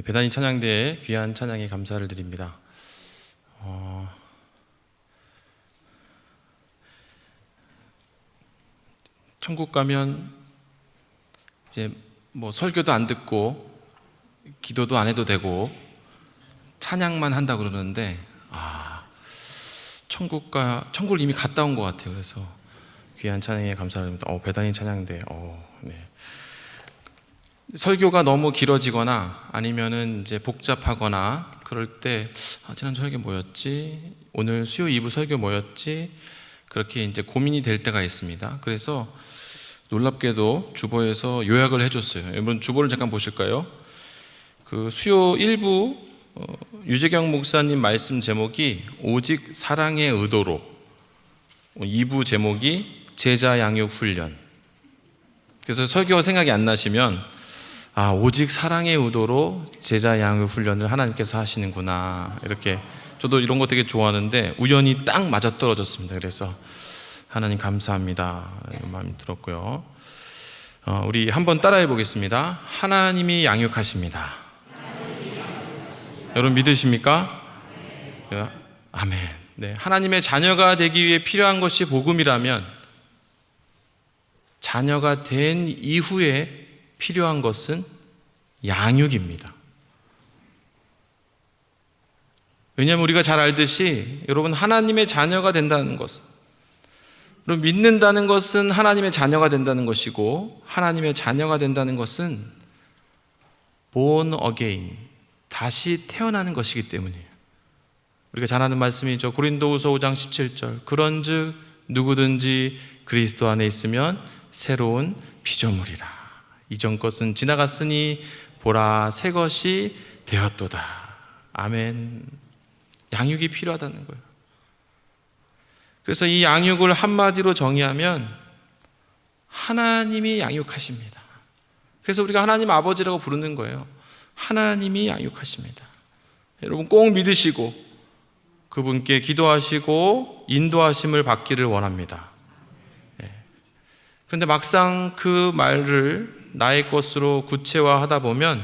배단위 찬양대에 귀한 찬양에 감사를 드립니다. 천국 가면 이제 뭐 설교도 안 듣고 기도도 안 해도 되고 찬양만 한다 그러는데 천국을 이미 갔다 온 것 같아요. 그래서 귀한 찬양에 감사를 드립니다. 배단위 찬양대. 네. 설교가 너무 길어지거나 아니면은 이제 복잡하거나 그럴 때 지난 설교 뭐였지? 오늘 수요 2부 설교 뭐였지? 그렇게 이제 고민이 될 때가 있습니다. 그래서 놀랍게도 주보에서 요약을 해줬어요. 여러분 주보를 잠깐 보실까요? 그 수요 1부 유재경 목사님 말씀 제목이 오직 사랑의 의도로, 2부 제목이 제자 양육 훈련. 그래서 설교가 생각이 안 나시면 오직 사랑의 의도로 제자 양육 훈련을 하나님께서 하시는구나, 이렇게. 저도 이런 거 되게 좋아하는데 우연히 딱 맞아떨어졌습니다. 그래서 하나님 감사합니다, 이런 마음이 들었고요. 우리 한번 따라해 보겠습니다. 하나님이 양육하십니다. 여러분 믿으십니까? 네. 아멘. 네, 하나님의 자녀가 되기 위해 필요한 것이 복음이라면 자녀가 된 이후에 필요한 것은 양육입니다. 왜냐하면 우리가 잘 알듯이 여러분, 하나님의 자녀가 된다는 것은, 여러분 믿는다는 것은 하나님의 자녀가 된다는 것이고, 하나님의 자녀가 된다는 것은 born again, 다시 태어나는 것이기 때문이에요. 우리가 잘 아는 말씀이죠. 고린도후서 5장 17절, 그런즉 누구든지 그리스도 안에 있으면 새로운 피조물이라. 이전 것은 지나갔으니 보라 새 것이 되었도다. 아멘. 양육이 필요하다는 거예요. 그래서 이 양육을 한마디로 정의하면 하나님이 양육하십니다. 그래서 우리가 하나님 아버지라고 부르는 거예요. 하나님이 양육하십니다. 여러분 꼭 믿으시고 그분께 기도하시고 인도하심을 받기를 원합니다. 그런데 막상 그 말을 나의 것으로 구체화하다 보면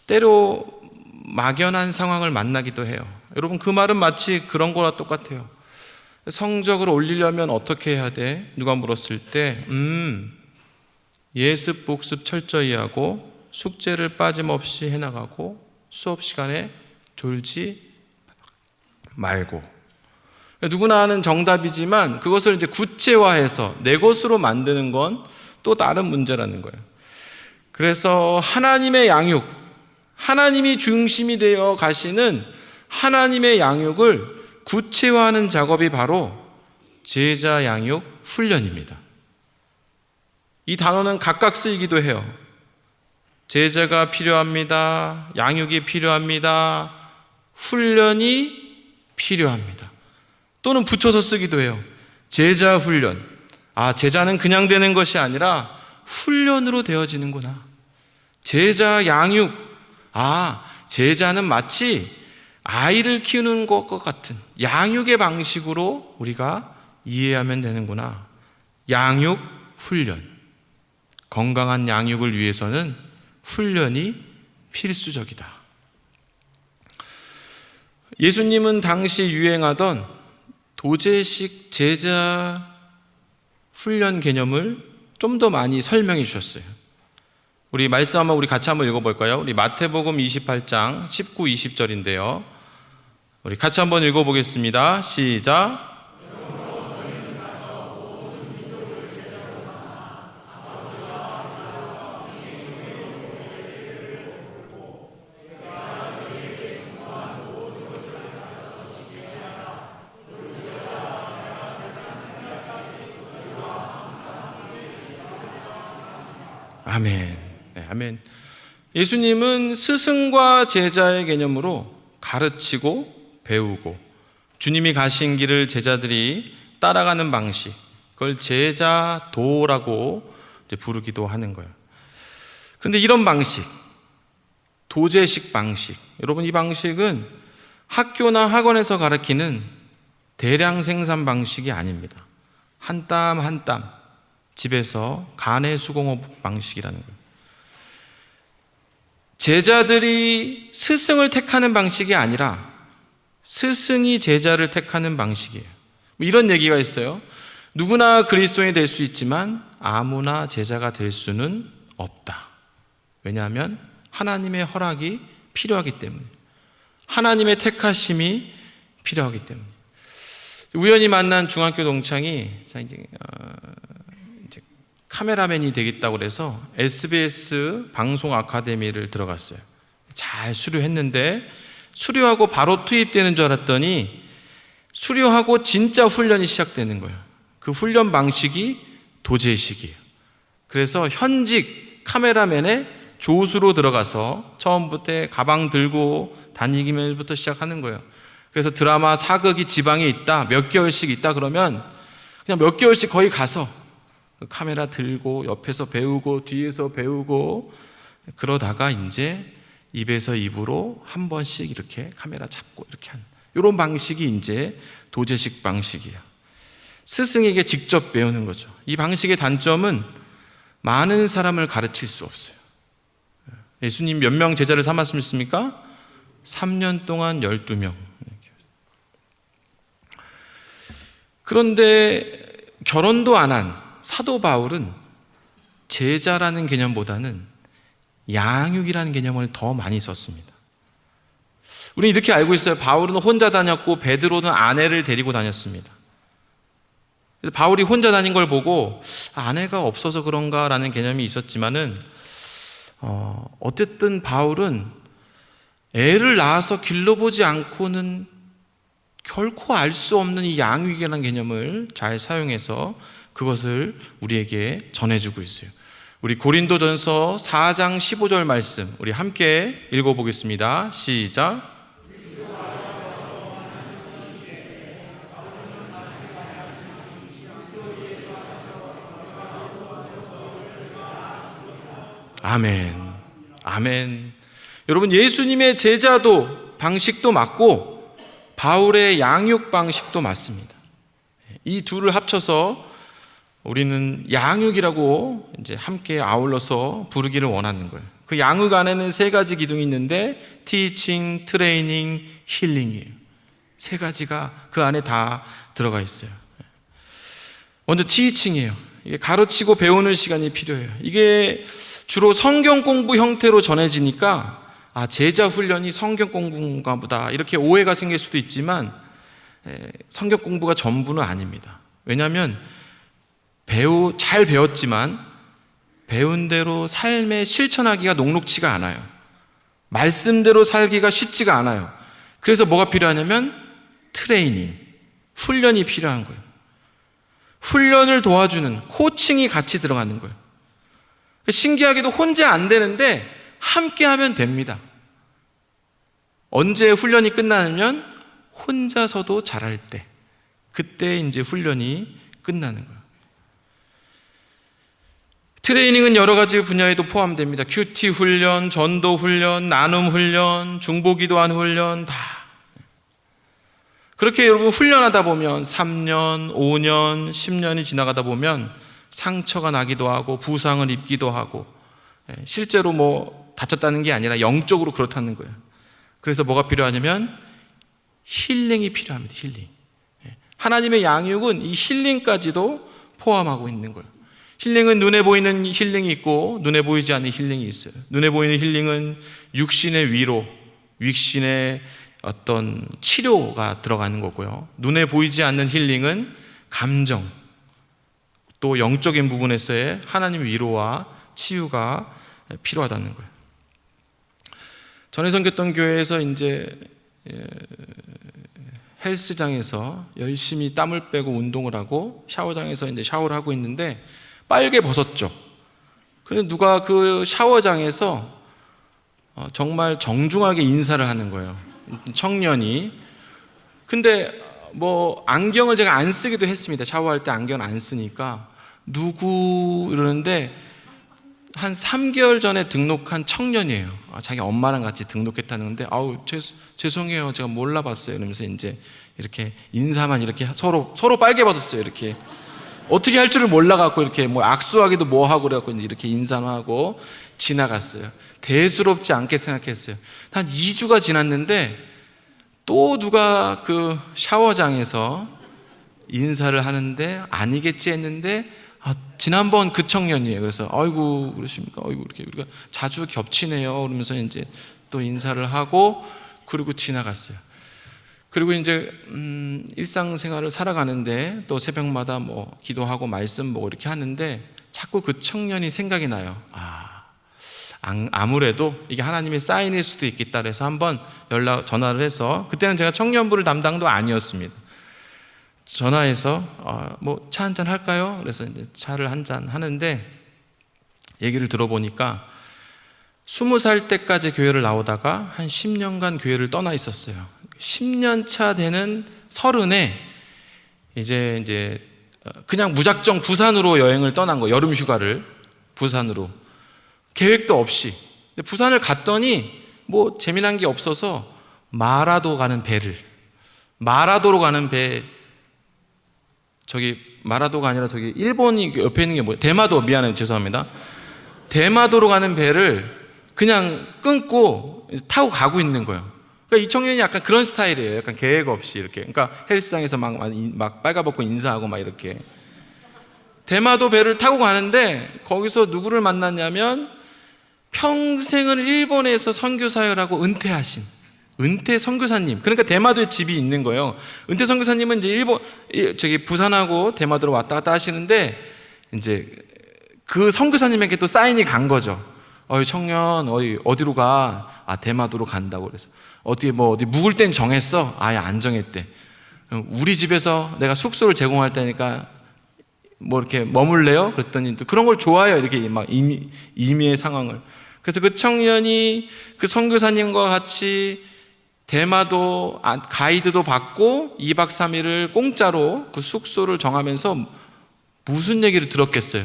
때로 막연한 상황을 만나기도 해요. 여러분 그 말은 마치 그런 거랑 똑같아요. 성적을 올리려면 어떻게 해야 돼? 누가 물었을 때 예습 복습 철저히 하고 숙제를 빠짐없이 해나가고 수업 시간에 졸지 말고. 누구나 아는 정답이지만 그것을 이제 구체화해서 내 것으로 만드는 건 또 다른 문제라는 거예요. 그래서 하나님의 양육, 하나님이 중심이 되어 가시는 하나님의 양육을 구체화하는 작업이 바로 제자 양육 훈련입니다. 이 단어는 각각 쓰이기도 해요. 제자가 필요합니다. 양육이 필요합니다. 훈련이 필요합니다. 또는 붙여서 쓰기도 해요. 제자 훈련. 제자는 그냥 되는 것이 아니라 훈련으로 되어지는구나. 제자 양육. 제자는 마치 아이를 키우는 것과 같은 양육의 방식으로 우리가 이해하면 되는구나. 양육, 훈련. 건강한 양육을 위해서는 훈련이 필수적이다. 예수님은 당시 유행하던 도제식 제자 훈련 개념을 좀 더 많이 설명해 주셨어요. 우리 말씀 한번 우리 같이 한번 읽어볼까요? 우리 마태복음 28장 19, 20절인데요. 우리 같이 한번 읽어보겠습니다. 시작. 아멘. 네, 아멘. 예수님은 스승과 제자의 개념으로 가르치고 배우고 주님이 가신 길을 제자들이 따라가는 방식, 그걸 제자도라고 부르기도 하는 거예요. 그런데 이런 방식, 도제식 방식, 여러분 이 방식은 학교나 학원에서 가르치는 대량 생산 방식이 아닙니다. 한 땀 한 땀 집에서 간의 수공업 방식이라는 거예요. 제자들이 스승을 택하는 방식이 아니라 스승이 제자를 택하는 방식이에요. 이런 얘기가 있어요. 누구나 그리스도인이 될 수 있지만 아무나 제자가 될 수는 없다. 왜냐하면 하나님의 허락이 필요하기 때문에, 하나님의 택하심이 필요하기 때문에. 우연히 만난 중학교 동창이 이제 카메라맨이 되겠다고 그래서 SBS 방송 아카데미를 들어갔어요. 잘 수료했는데 수료하고 바로 투입되는 줄 알았더니 수료하고 진짜 훈련이 시작되는 거예요. 그 훈련 방식이 도제식이에요. 그래서 현직 카메라맨의 조수로 들어가서 처음부터 가방 들고 다니기부터 시작하는 거예요. 그래서 드라마 사극이 지방에 있다, 몇 개월씩 있다 그러면 그냥 몇 개월씩 거기 가서 카메라 들고 옆에서 배우고 뒤에서 배우고 그러다가 이제 입에서 입으로 한 번씩 이렇게 카메라 잡고 이렇게 하는 이런 방식이 이제 도제식 방식이에요. 스승에게 직접 배우는 거죠. 이 방식의 단점은 많은 사람을 가르칠 수 없어요. 예수님 몇 명 제자를 삼았습니까? 3년 동안 12명. 그런데 결혼도 안 한 사도 바울은 제자라는 개념보다는 양육이라는 개념을 더 많이 썼습니다. 우리는 이렇게 알고 있어요. 바울은 혼자 다녔고 베드로는 아내를 데리고 다녔습니다. 그래서 바울이 혼자 다닌 걸 보고 아내가 없어서 그런가라는 개념이 있었지만은 어쨌든 바울은 애를 낳아서 길러보지 않고는 결코 알 수 없는 이 양육이라는 개념을 잘 사용해서 그것을 우리에게 전해주고 있어요. 우리 고린도전서 4장 15절 말씀 우리 함께 읽어보겠습니다. 시작. 아멘. 아멘. 여러분, 예수님의 제자도 방식도 맞고 바울의 양육 방식도 맞습니다. 이 둘을 합쳐서 우리는 양육이라고 이제 함께 아울러서 부르기를 원하는 거예요. 그 양육 안에는 3가지 기둥이 있는데 티칭, 트레이닝, 힐링이에요. 3가지가 그 안에 다 들어가 있어요. 먼저 티칭이에요. 이게 가르치고 배우는 시간이 필요해요. 이게 주로 성경 공부 형태로 전해지니까 제자 훈련이 성경 공부인가 보다 이렇게 오해가 생길 수도 있지만 성경 공부가 전부는 아닙니다. 왜냐하면 잘 배웠지만 배운 대로 삶에 실천하기가 녹록지가 않아요. 말씀대로 살기가 쉽지가 않아요. 그래서 뭐가 필요하냐면 트레이닝, 훈련이 필요한 거예요. 훈련을 도와주는 코칭이 같이 들어가는 거예요. 신기하게도 혼자 안 되는데 함께 하면 됩니다. 언제 훈련이 끝나냐면 혼자서도 잘할 때, 그때 이제 훈련이 끝나는 거예요. 트레이닝은 여러 가지 분야에도 포함됩니다. 큐티 훈련, 전도 훈련, 나눔 훈련, 중보기도하는 훈련 다. 그렇게 여러분 훈련하다 보면 3년, 5년, 10년이 지나가다 보면 상처가 나기도 하고 부상을 입기도 하고 실제로 뭐 다쳤다는 게 아니라 영적으로 그렇다는 거예요. 그래서 뭐가 필요하냐면 힐링이 필요합니다. 힐링. 하나님의 양육은 이 힐링까지도 포함하고 있는 거예요. 힐링은 눈에 보이는 힐링이 있고 눈에 보이지 않는 힐링이 있어요. 눈에 보이는 힐링은 육신의 위로, 육신의 어떤 치료가 들어가는 거고요. 눈에 보이지 않는 힐링은 감정, 또 영적인 부분에서의 하나님의 위로와 치유가 필요하다는 거예요. 전에 섬겼던 교회에서 이제 헬스장에서 열심히 땀을 빼고 운동을 하고 샤워장에서 이제 샤워를 하고 있는데 빨개 벗었죠. 그런데 누가 그 샤워장에서 정말 정중하게 인사를 하는 거예요. 청년이. 근데 뭐 안경을 제가 안 쓰기도 했습니다. 샤워할 때 안경을 안 쓰니까 누구 이러는데 한 3개월 전에 등록한 청년이에요. 자기 엄마랑 같이 등록했다는데 죄송해요. 제가 몰라봤어요. 이러면서 이제 이렇게 인사만 이렇게 서로 빨개 벗었어요. 이렇게 어떻게 할 줄을 몰라갖고 이렇게 뭐 악수하기도 뭐 하고 그래갖고 이렇게 인사를 하고 지나갔어요. 대수롭지 않게 생각했어요. 한 2주가 지났는데 또 누가 그 샤워장에서 인사를 하는데 아니겠지 했는데 지난번 그 청년이에요. 그래서 아이고 그러십니까? 아이고 이렇게 우리가 자주 겹치네요. 그러면서 이제 또 인사를 하고 그리고 지나갔어요. 그리고 이제 일상생활을 살아가는데 또 새벽마다 뭐 기도하고 말씀 보고 이렇게 하는데 자꾸 그 청년이 생각이 나요. 아무래도 이게 하나님의 사인일 수도 있겠다 그래서 한번 전화를 해서, 그때는 제가 청년부를 담당도 아니었습니다. 전화해서 뭐 차 한잔 할까요? 그래서 이제 차를 한잔 하는데 얘기를 들어보니까 20살 때까지 교회를 나오다가 한 10년간 교회를 떠나 있었어요. 10년 차 되는 30에 이제 그냥 무작정 부산으로 여행을 떠난 거예요. 여름 휴가를 부산으로. 계획도 없이. 근데 부산을 갔더니 뭐 재미난 게 없어서 마라도로 가는 배, 저기 마라도가 아니라 저기 일본이 옆에 있는 게 뭐예요? 대마도, 미안해요. 죄송합니다. 대마도로 가는 배를 그냥 끊고 타고 가고 있는 거예요. 그러니까 이 청년이 약간 그런 스타일이에요. 약간 계획 없이 이렇게. 그러니까 헬스장에서 막 빨가벗고 인사하고 막 이렇게. 대마도 배를 타고 가는데 거기서 누구를 만났냐면 평생을 일본에서 선교사역하고 은퇴하신 은퇴 선교사님. 그러니까 대마도에 집이 있는 거예요. 은퇴 선교사님은 이제 부산하고 대마도로 왔다 갔다 하시는데 이제 그 선교사님에게 또 사인이 간 거죠. 청년 어디로 가? 대마도로 간다고. 그래서 어디 묵을 땐 정했어? 아예 안 정했대. 우리 집에서 내가 숙소를 제공할 테니까 뭐 이렇게 머물래요? 그랬더니 또 그런 걸 좋아해요. 이렇게 막 임의의 상황을. 그래서 그 청년이 그 선교사님과 같이 대마도 가이드도 받고 2박 3일을 공짜로 그 숙소를 정하면서 무슨 얘기를 들었겠어요?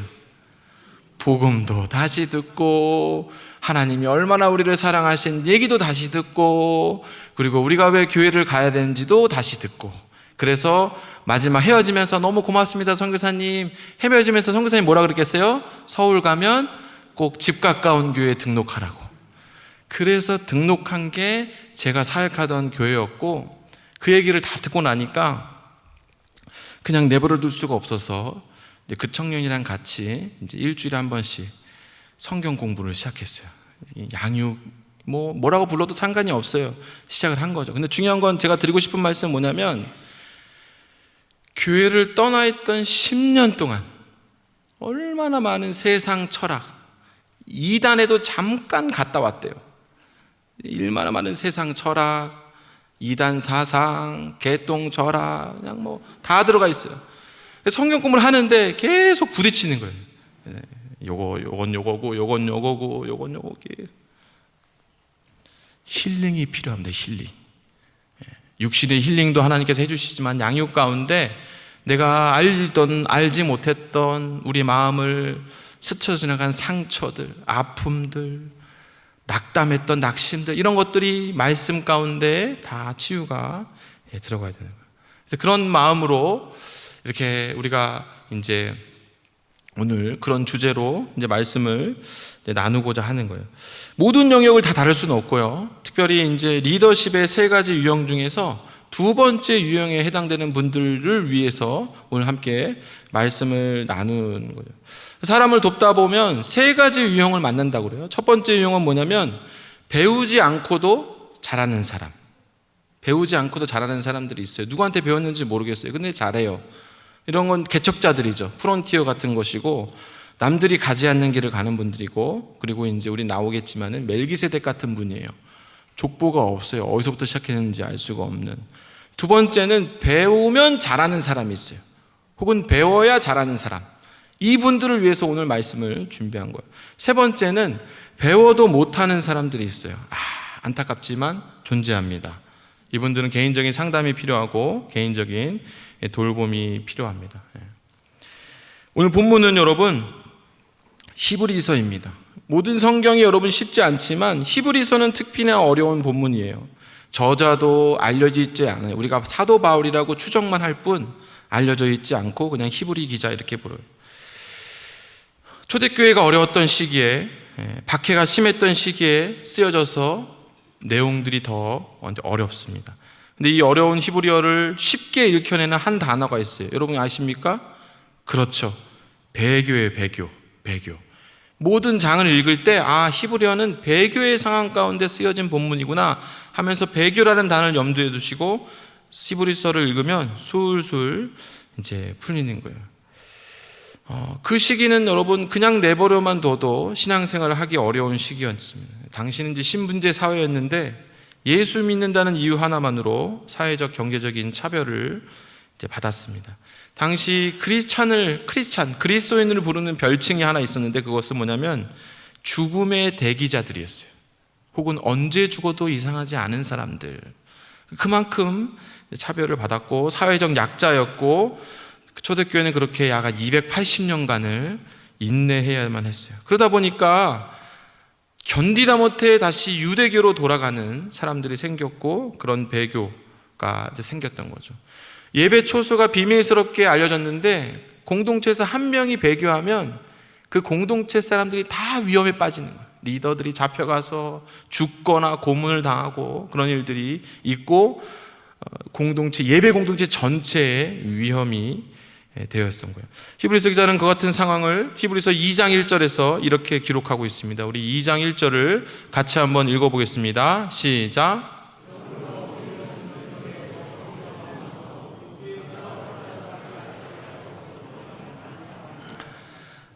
복음도 다시 듣고 하나님이 얼마나 우리를 사랑하신 얘기도 다시 듣고 그리고 우리가 왜 교회를 가야 되는지도 다시 듣고, 그래서 마지막 헤어지면서 너무 고맙습니다 선교사님. 헤어지면서 선교사님 뭐라 그랬겠어요? 서울 가면 꼭 집 가까운 교회에 등록하라고. 그래서 등록한 게 제가 사역하던 교회였고, 그 얘기를 다 듣고 나니까 그냥 내버려 둘 수가 없어서 그 청년이랑 같이 이제 일주일에 한 번씩 성경 공부를 시작했어요. 양육 뭐라고 불러도 상관이 없어요. 시작을 한 거죠. 근데 중요한 건 제가 드리고 싶은 말씀은 뭐냐면, 교회를 떠나 있던 10년 동안 얼마나 많은 세상 철학, 이단에도 잠깐 갔다 왔대요. 얼마나 많은 세상 철학, 이단 사상, 개똥 철학, 그냥 뭐 다 들어가 있어요. 성경 공부를 하는데 계속 부딪히는 거예요. 요건 요거고. 힐링이 필요합니다. 힐링. 육신의 힐링도 하나님께서 해주시지만 양육 가운데 내가 알지 못했던 우리 마음을 스쳐 지나간 상처들, 아픔들, 낙담했던 낙심들, 이런 것들이 말씀 가운데 다 치유가 들어가야 되는 거예요. 그래서 그런 마음으로 이렇게 우리가 이제 오늘 그런 주제로 이제 말씀을 나누고자 하는 거예요. 모든 영역을 다 다룰 수는 없고요. 특별히 이제 리더십의 3가지 유형 중에서 2번째 유형에 해당되는 분들을 위해서 오늘 함께 말씀을 나누는 거예요. 사람을 돕다 보면 3가지 유형을 만난다고 그래요. 첫 번째 유형은 뭐냐면 배우지 않고도 잘하는 사람. 배우지 않고도 잘하는 사람들이 있어요. 누구한테 배웠는지 모르겠어요. 근데 잘해요. 이런 건 개척자들이죠. 프론티어 같은 것이고, 남들이 가지 않는 길을 가는 분들이고, 그리고 이제 우리 나오겠지만은 멜기세덱 같은 분이에요. 족보가 없어요. 어디서부터 시작했는지 알 수가 없는. 2번째는 배우면 잘하는 사람이 있어요. 혹은 배워야 잘하는 사람. 이분들을 위해서 오늘 말씀을 준비한 거예요. 3번째는 배워도 못하는 사람들이 있어요. 안타깝지만 존재합니다. 이분들은 개인적인 상담이 필요하고 개인적인 돌봄이 필요합니다. 오늘 본문은 여러분 히브리서입니다. 모든 성경이 여러분 쉽지 않지만 히브리서는 특히나 어려운 본문이에요. 저자도 알려지지 않아요. 우리가 사도 바울이라고 추정만 할 뿐 알려져 있지 않고 그냥 히브리 기자 이렇게 부르요. 초대교회가 어려웠던 시기에, 박해가 심했던 시기에 쓰여져서 내용들이 더 어렵습니다. 근데 이 어려운 히브리어를 쉽게 읽혀내는 한 단어가 있어요. 여러분 아십니까? 그렇죠. 배교예요. 배교. 모든 장을 읽을 때 히브리어는 배교의 상황 가운데 쓰여진 본문이구나 하면서 배교라는 단어를 염두에 두시고 히브리서를 읽으면 술술 이제 풀리는 거예요. 그 시기는 여러분 그냥 내버려만 둬도 신앙생활을 하기 어려운 시기였습니다. 당시는 이제 신분제 사회였는데 예수 믿는다는 이유 하나만으로 사회적 경제적인 차별을 이제 받았습니다. 당시 그리스도인을 부르는 별칭이 하나 있었는데 그것은 뭐냐면 죽음의 대기자들이었어요. 혹은 언제 죽어도 이상하지 않은 사람들. 그만큼 차별을 받았고 사회적 약자였고 초대교회는 그렇게 약 280년간을 인내해야만 했어요. 그러다 보니까 견디다 못해 다시 유대교로 돌아가는 사람들이 생겼고 그런 배교가 이제 생겼던 거죠. 예배 초소가 비밀스럽게 알려졌는데 공동체에서 한 명이 배교하면 그 공동체 사람들이 다 위험에 빠지는 거예요. 리더들이 잡혀가서 죽거나 고문을 당하고 그런 일들이 있고 예배 공동체 전체에 위험이 되었던 거예요. 히브리서 기자는 그 같은 상황을 히브리서 2장 1절에서 이렇게 기록하고 있습니다. 우리 2장 1절을 같이 한번 읽어보겠습니다. 시작.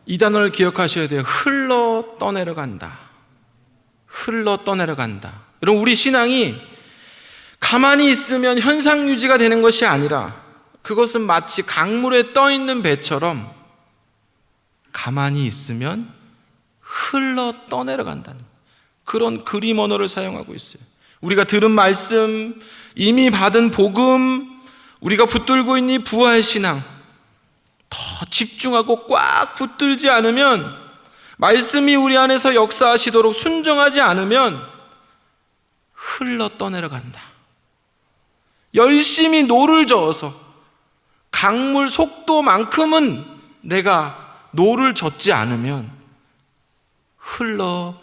이 단어를 기억하셔야 돼요. 흘러 떠내려간다. 여러분 우리 신앙이 가만히 있으면 현상 유지가 되는 것이 아니라 그것은 마치 강물에 떠 있는 배처럼 가만히 있으면 흘러 떠내려간다는 그런 그림 언어를 사용하고 있어요. 우리가 들은 말씀, 이미 받은 복음, 우리가 붙들고 있는 이 부활 신앙 더 집중하고 꽉 붙들지 않으면, 말씀이 우리 안에서 역사하시도록 순종하지 않으면 흘러 떠내려간다. 열심히 노를 저어서 강물 속도만큼은 내가 노를 젓지 않으면 흘러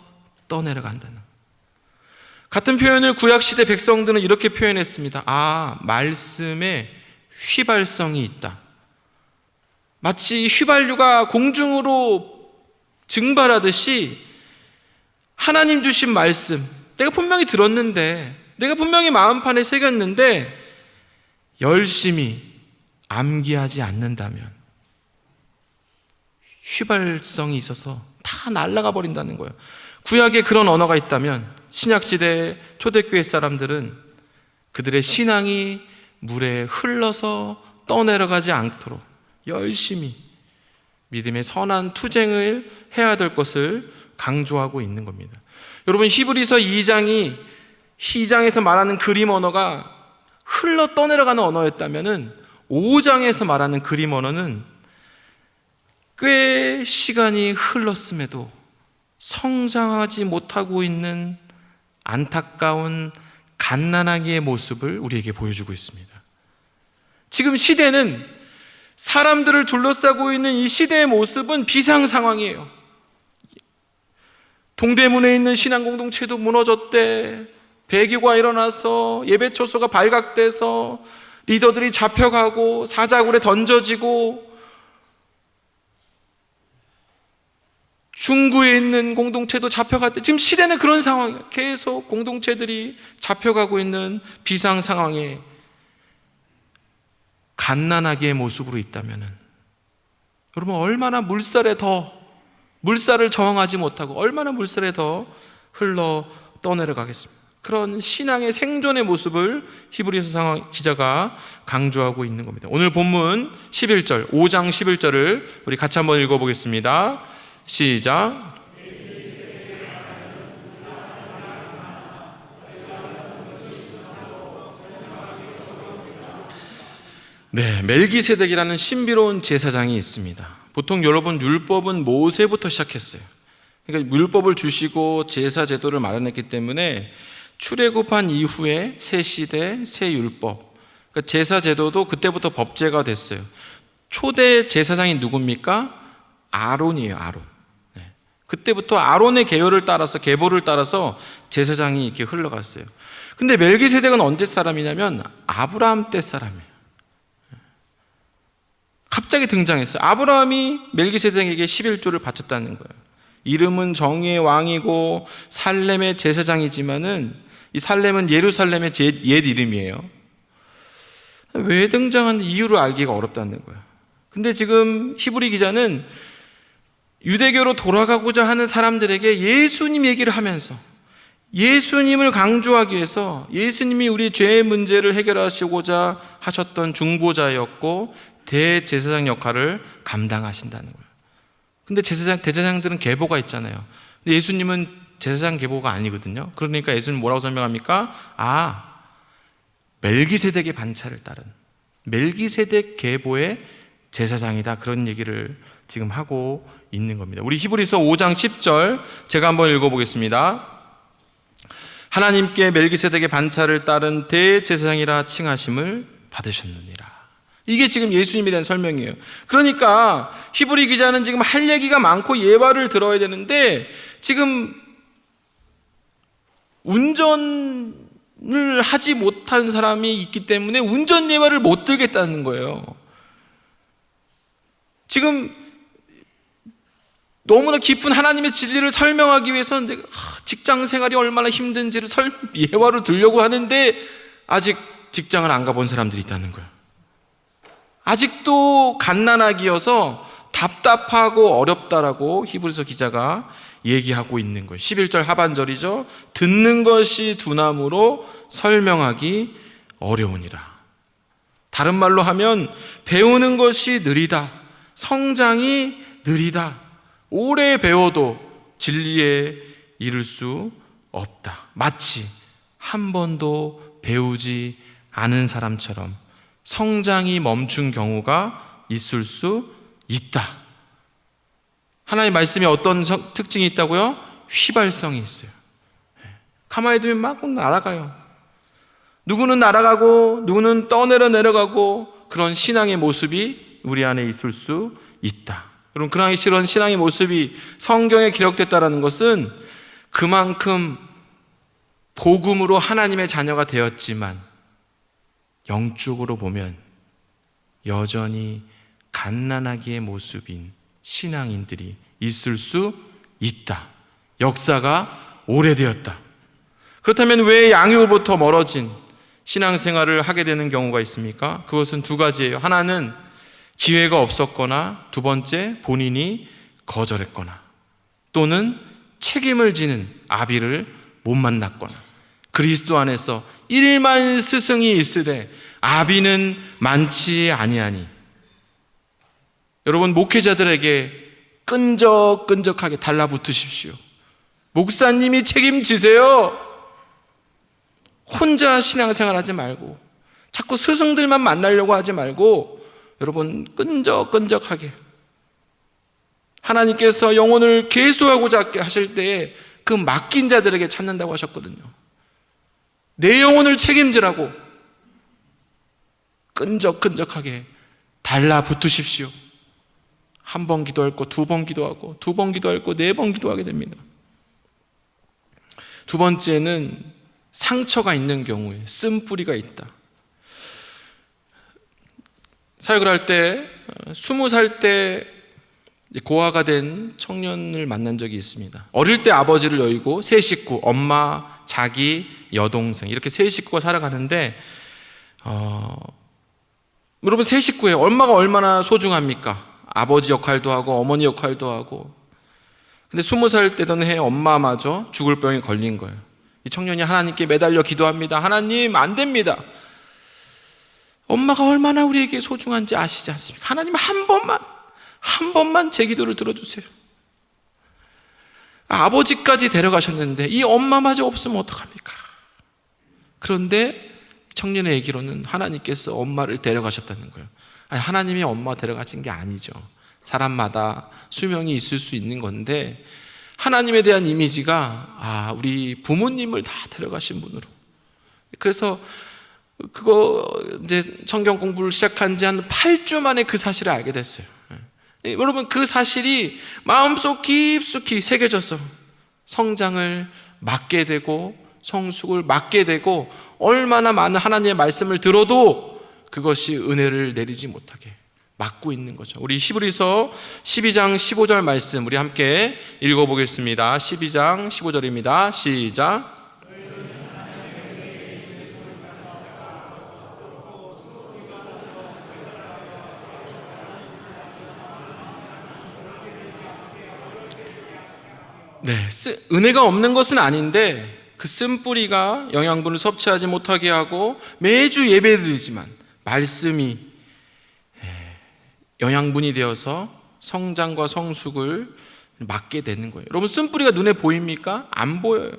떠내려간다는, 같은 표현을 구약시대 백성들은 이렇게 표현했습니다. 말씀에 휘발성이 있다. 마치 휘발유가 공중으로 증발하듯이 하나님 주신 말씀, 내가 분명히 들었는데, 내가 분명히 마음판에 새겼는데 열심히 암기하지 않는다면 휘발성이 있어서 다 날아가 버린다는 거예요. 구약에 그런 언어가 있다면 신약시대 초대교회 사람들은 그들의 신앙이 물에 흘러서 떠내려가지 않도록 열심히 믿음의 선한 투쟁을 해야 될 것을 강조하고 있는 겁니다. 여러분, 히브리서 2장에서 말하는 그림 언어가 흘러 떠내려가는 언어였다면 5장에서 말하는 그림 언어는 꽤 시간이 흘렀음에도 성장하지 못하고 있는 안타까운 갓난아기의 모습을 우리에게 보여주고 있습니다. 지금 시대는, 사람들을 둘러싸고 있는 이 시대의 모습은 비상 상황이에요. 동대문에 있는 신앙 공동체도 무너졌대. 배교가 일어나서 예배 초소가 발각돼서 리더들이 잡혀가고 사자굴에 던져지고, 중구에 있는 공동체도 잡혀갔대. 지금 시대는 그런 상황이에요. 계속 공동체들이 잡혀가고 있는 비상 상황에 갓난아기의 모습으로 있다면 여러분, 얼마나 물살을 저항하지 못하고 얼마나 물살에 더 흘러 떠내려가겠습니까? 그런 신앙의 생존의 모습을 히브리서 기자가 강조하고 있는 겁니다. 오늘 본문 11절, 5장 11절을 우리 같이 한번 읽어보겠습니다. 시작. 네, 멜기세덱이라는 신비로운 제사장이 있습니다. 보통 여러분, 율법은 모세부터 시작했어요. 그러니까 율법을 주시고 제사 제도를 마련했기 때문에 출애굽한 이후에 새 시대, 새 율법, 그러니까 제사 제도도 그때부터 법제가 됐어요. 초대 제사장이 누굽니까? 아론이에요. 아론. 그때부터 아론의 계보를 따라서 제사장이 이렇게 흘러갔어요. 근데 멜기세덱은 언제 사람이냐면 아브라함 때 사람이에요. 갑자기 등장했어요. 아브라함이 멜기세덱에게 11조를 바쳤다는 거예요. 이름은 정의의 왕이고 살렘의 제사장이지만은 이 살렘은 예루살렘의 옛 이름이에요. 왜 등장한 이유를 알기가 어렵다는 거예요. 근데 지금 히브리 기자는 유대교로 돌아가고자 하는 사람들에게 예수님 얘기를 하면서 예수님을 강조하기 위해서 예수님이 우리 죄의 문제를 해결하시고자 하셨던 중보자였고 대제사장 역할을 감당하신다는 거예요. 근데 대제사장들은 계보가 있잖아요. 근데 예수님은 제사장 계보가 아니거든요. 그러니까 예수님 뭐라고 설명합니까? 멜기세덱의 반차를 따른 멜기세덱 계보의 제사장이다, 그런 얘기를 지금 하고 있는 겁니다. 우리 히브리서 5장 10절 제가 한번 읽어보겠습니다. 하나님께 멜기세덱의 반차를 따른 대제사장이라 칭하심을 받으셨느니라. 이게 지금 예수님에 대한 설명이에요. 그러니까 히브리 기자는 지금 할 얘기가 많고 예화를 들어야 되는데 지금 운전을 하지 못한 사람이 있기 때문에 운전 예화를 못 들겠다는 거예요. 지금 너무나 깊은 하나님의 진리를 설명하기 위해서는 내가 직장 생활이 얼마나 힘든지를 예화로 들려고 하는데 아직 직장을 안 가본 사람들이 있다는 거예요. 아직도 갓난아기여서 답답하고 어렵다라고 히브리서 기자가 얘기하고 있는 거예요. 11절 하반절이죠. 듣는 것이 둔함으로 설명하기 어려우니라. 다른 말로 하면 배우는 것이 느리다, 성장이 느리다, 오래 배워도 진리에 이를 수 없다. 마치 한 번도 배우지 않은 사람처럼 성장이 멈춘 경우가 있을 수 있다. 하나님의 말씀에 어떤 특징이 있다고요? 휘발성이 있어요. 가만히 두면 막 날아가요. 누구는 날아가고 누구는 내려가고 그런 신앙의 모습이 우리 안에 있을 수 있다. 여러분, 그런 신앙의 모습이 성경에 기록됐다는 것은 그만큼 복음으로 하나님의 자녀가 되었지만 영적으로 보면 여전히 갓난아기의 모습인 신앙인들이 있을 수 있다. 역사가 오래되었다. 그렇다면 왜 양육으로부터 멀어진 신앙생활을 하게 되는 경우가 있습니까? 그것은 두 가지예요. 하나는 기회가 없었거나, 두 번째 본인이 거절했거나, 또는 책임을 지는 아비를 못 만났거나, 그리스도 안에서 1만 스승이 있으되 아비는 많지 아니하니. 여러분, 목회자들에게 끈적끈적하게 달라붙으십시오. 목사님이 책임지세요. 혼자 신앙생활하지 말고, 자꾸 스승들만 만나려고 하지 말고, 여러분 끈적끈적하게 하나님께서 영혼을 계수하고자 하실 때에 그 맡긴 자들에게 찾는다고 하셨거든요. 내 영혼을 책임지라고 끈적끈적하게 달라붙으십시오. 한 번 기도할 거 두 번 기도하고, 두 번 기도할 거 네 번 기도하게 됩니다. 두 번째는 상처가 있는 경우에 쓴뿌리가 있다. 사역을 할 때 20살 때 고아가 된 청년을 만난 적이 있습니다. 어릴 때 아버지를 여의고 세 식구, 엄마, 자기, 여동생, 이렇게 세 식구가 살아가는데 여러분, 세 식구에 엄마가 얼마나 소중합니까? 아버지 역할도 하고 어머니 역할도 하고. 근데 20살 되던 해 엄마마저 죽을 병에 걸린 거예요. 이 청년이 하나님께 매달려 기도합니다. 하나님, 안 됩니다. 엄마가 얼마나 우리에게 소중한지 아시지 않습니까? 하나님, 한 번만 제 기도를 들어주세요. 아버지까지 데려가셨는데 이 엄마마저 없으면 어떡합니까? 그런데 청년의 얘기로는 하나님께서 엄마를 데려가셨다는 거예요. 아니, 하나님이 엄마 데려가신 게 아니죠. 사람마다 수명이 있을 수 있는 건데, 하나님에 대한 이미지가 우리 부모님을 다 데려가신 분으로. 그래서 그거 이제 성경 공부를 시작한 지 한 8주 만에 그 사실을 알게 됐어요. 여러분, 그 사실이 마음속 깊숙이 새겨져서 성장을 맡게 되고 성숙을 맡게 되고, 얼마나 많은 하나님의 말씀을 들어도 그것이 은혜를 내리지 못하게 막고 있는 거죠. 우리 히브리서 12장 15절 말씀 우리 함께 읽어보겠습니다. 12장 15절입니다. 시작. 네, 은혜가 없는 것은 아닌데 그 쓴뿌리가 영양분을 섭취하지 못하게 하고 매주 예배드리지만 말씀이 영양분이 되어서 성장과 성숙을 막게 되는 거예요. 여러분, 쓴뿌리가 눈에 보입니까? 안 보여요.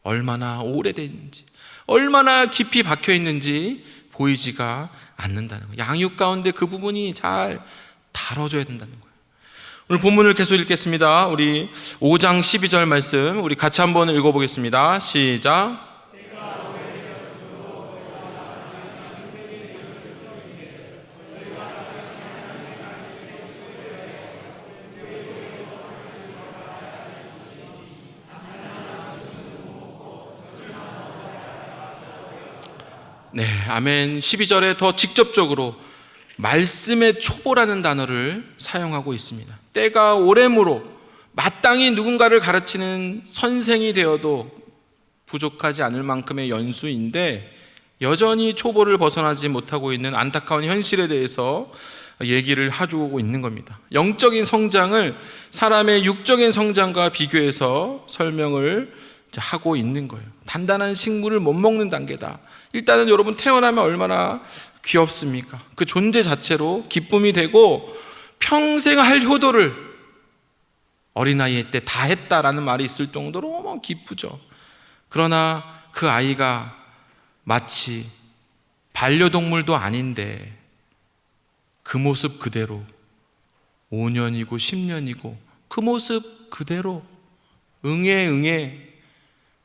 얼마나 오래됐는지, 얼마나 깊이 박혀 있는지 보이지가 않는다는 거예요. 양육 가운데 그 부분이 잘 다뤄져야 된다는 거예요. 오늘 본문을 계속 읽겠습니다. 우리 5장 12절 말씀 우리 같이 한번 읽어보겠습니다. 시작. 네, 아멘. 12절에 더 직접적으로 말씀의 초보라는 단어를 사용하고 있습니다. 때가 오래므로 마땅히 누군가를 가르치는 선생이 되어도 부족하지 않을 만큼의 연수인데 여전히 초보를 벗어나지 못하고 있는 안타까운 현실에 대해서 얘기를 해주고 있는 겁니다. 영적인 성장을 사람의 육적인 성장과 비교해서 설명을 하고 있는 거예요. 단단한 식물을 못 먹는 단계다. 일단은 여러분, 태어나면 얼마나 귀엽습니까? 그 존재 자체로 기쁨이 되고 평생 할 효도를 어린아이 때 다 했다라는 말이 있을 정도로 너무 기쁘죠. 그러나 그 아이가 마치 반려동물도 아닌데 그 모습 그대로 5년이고 10년이고 그 모습 그대로 응애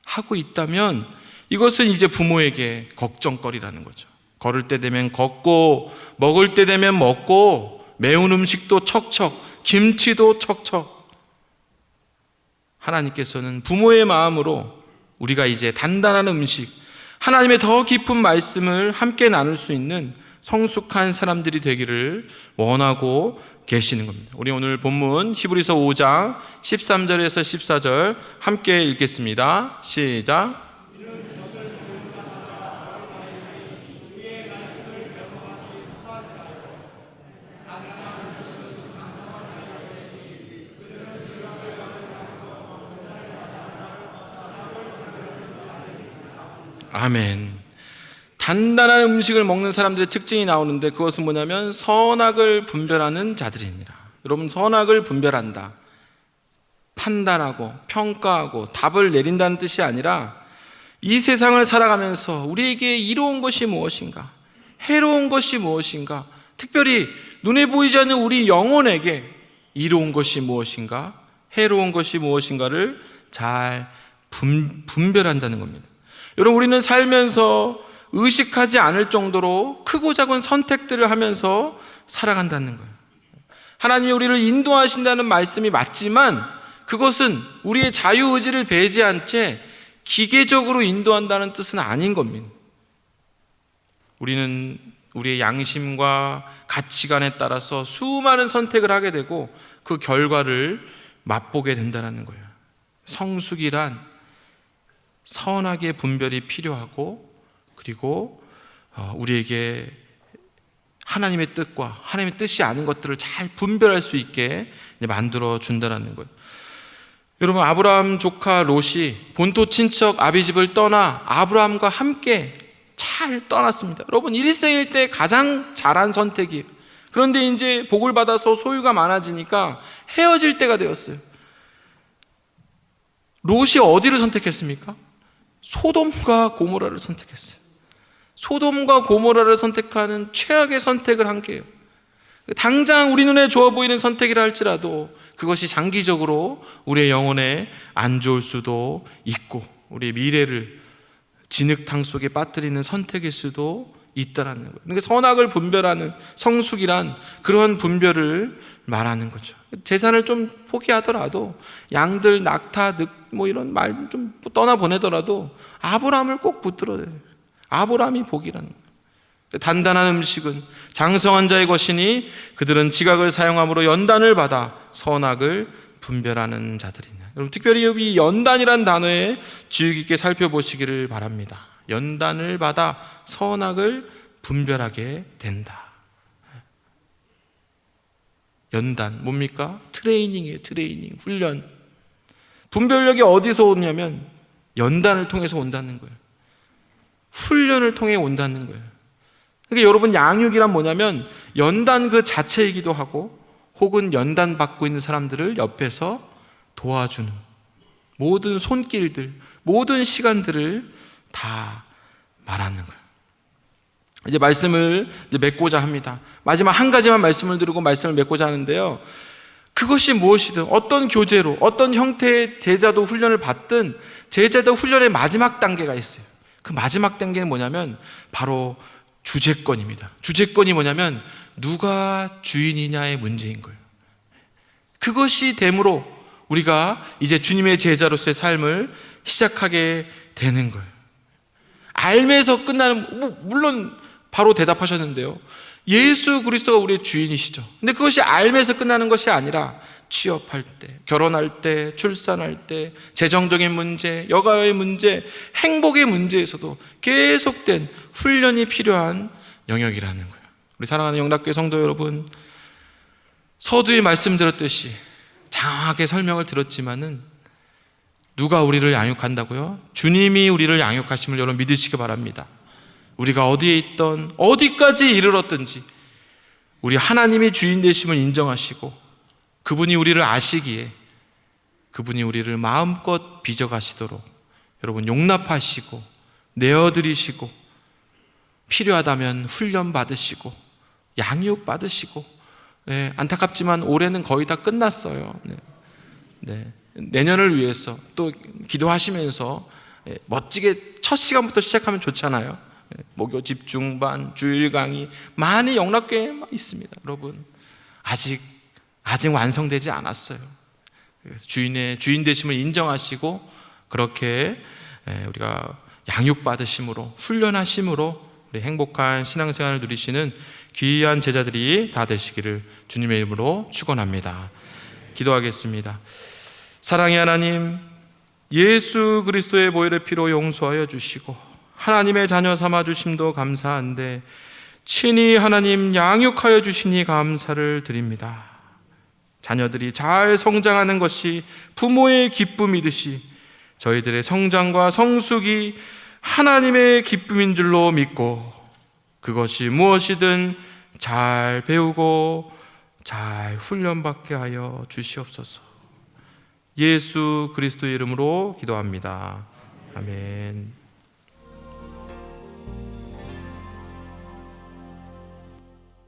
하고 있다면 이것은 이제 부모에게 걱정거리라는 거죠. 걸을 때 되면 걷고 먹을 때 되면 먹고 매운 음식도 척척, 김치도 척척. 하나님께서는 부모의 마음으로 우리가 이제 단단한 음식, 하나님의 더 깊은 말씀을 함께 나눌 수 있는 성숙한 사람들이 되기를 원하고 계시는 겁니다. 우리 오늘 본문 히브리서 5장 13절에서 14절 함께 읽겠습니다. 시작. 아멘. 단단한 음식을 먹는 사람들의 특징이 나오는데 그것은 뭐냐면 선악을 분별하는 자들입니다. 여러분, 선악을 분별한다, 판단하고 평가하고 답을 내린다는 뜻이 아니라 이 세상을 살아가면서 우리에게 이로운 것이 무엇인가, 해로운 것이 무엇인가, 특별히 눈에 보이지 않는 우리 영혼에게 이로운 것이 무엇인가, 해로운 것이 무엇인가를 잘 분별한다는 겁니다. 여러분, 우리는 살면서 의식하지 않을 정도로 크고 작은 선택들을 하면서 살아간다는 거예요. 하나님이 우리를 인도하신다는 말씀이 맞지만 그것은 우리의 자유의지를 배제한 채 기계적으로 인도한다는 뜻은 아닌 겁니다. 우리는 우리의 양심과 가치관에 따라서 수많은 선택을 하게 되고 그 결과를 맛보게 된다는 거예요. 성숙이란 선악의 분별이 필요하고, 그리고 우리에게 하나님의 뜻과 하나님의 뜻이 아닌 것들을 잘 분별할 수 있게 만들어 준다는 거예요. 여러분, 아브라함 조카 롯이 본토 친척 아비집을 떠나 아브라함과 함께 잘 떠났습니다. 여러분, 일생일 때 가장 잘한 선택이에요. 그런데 이제 복을 받아서 소유가 많아지니까 헤어질 때가 되었어요. 롯이 어디를 선택했습니까? 소돔과 고모라를 선택했어요. 소돔과 고모라를 선택하는 최악의 선택을 한 게요. 당장 우리 눈에 좋아 보이는 선택이라 할지라도 그것이 장기적으로 우리의 영혼에 안 좋을 수도 있고 우리의 미래를 진흙탕 속에 빠뜨리는 선택일 수도 있다라는 거예요. 그러니까 선악을 분별하는 성숙이란 그런 분별을 말하는 거죠. 재산을 좀 포기하더라도 양들, 낙타, 뭐 이런 말 좀 떠나보내더라도 아브라함을 꼭 붙들어야 돼요. 아브라함이 복이라는 거예요. 단단한 음식은 장성한 자의 것이니 그들은 지각을 사용함으로 연단을 받아 선악을 분별하는 자들이냐. 여러분, 특별히 이 연단이란 단어에 주의 깊게 살펴보시기를 바랍니다. 연단을 받아 선악을 분별하게 된다. 연단 뭡니까? 트레이닝이에요. 트레이닝, 훈련. 분별력이 어디서 오냐면 연단을 통해서 온다는 거예요. 훈련을 통해 온다는 거예요. 그러니까 여러분, 양육이란 뭐냐면 연단 그 자체이기도 하고 혹은 연단 받고 있는 사람들을 옆에서 도와주는 모든 손길들, 모든 시간들을 다 말하는 거예요. 이제 말씀을 맺고자 합니다. 마지막 한 가지만 말씀을 드리고 말씀을 맺고자 하는데요. 그것이 무엇이든 어떤 교재로 어떤 형태의 제자도 훈련을 받든 제자도 훈련의 마지막 단계가 있어요. 그 마지막 단계는 뭐냐면 바로 주제권입니다. 주제권이 뭐냐면 누가 주인이냐의 문제인 거예요. 그것이 됨으로 우리가 이제 주님의 제자로서의 삶을 시작하게 되는 거예요. 알면서 끝나는, 물론 바로 대답하셨는데요. 예수 그리스도가 우리의 주인이시죠. 근데 그것이 알면서 끝나는 것이 아니라 취업할 때, 결혼할 때, 출산할 때, 재정적인 문제, 여가의 문제, 행복의 문제에서도 계속된 훈련이 필요한 영역이라는 거예요. 우리 사랑하는 영락교회 성도 여러분, 서두에 말씀드렸듯이 장하게 설명을 들었지만은 누가 우리를 양육한다고요? 주님이 우리를 양육하심을 여러분 믿으시기 바랍니다. 우리가 어디에 있던 어디까지 이르렀든지 우리 하나님이 주인 되심을 인정하시고 그분이 우리를 아시기에 그분이 우리를 마음껏 빚어가시도록 여러분 용납하시고 내어드리시고 필요하다면 훈련 받으시고 양육 받으시고, 네, 안타깝지만 올해는 거의 다 끝났어요. 네. 내년을 위해서 또 기도하시면서 멋지게 첫 시간부터 시작하면 좋잖아요. 목요 집중반, 주일 강의 많이 영락교회에 있습니다. 여러분, 아직 완성되지 않았어요. 주인 되심을 인정하시고 그렇게 우리가 양육받으심으로 훈련하심으로 우리 행복한 신앙생활을 누리시는 귀한 제자들이 다 되시기를 주님의 이름으로 축원합니다. 기도하겠습니다. 사랑의 하나님, 예수 그리스도의 보혈의 피로 용서하여 주시고 하나님의 자녀 삼아 주심도 감사한데 친히 하나님 양육하여 주시니 감사를 드립니다. 자녀들이 잘 성장하는 것이 부모의 기쁨이듯이 저희들의 성장과 성숙이 하나님의 기쁨인 줄로 믿고 그것이 무엇이든 잘 배우고 잘 훈련받게 하여 주시옵소서. 예수 그리스도의 이름으로 기도합니다. 아멘.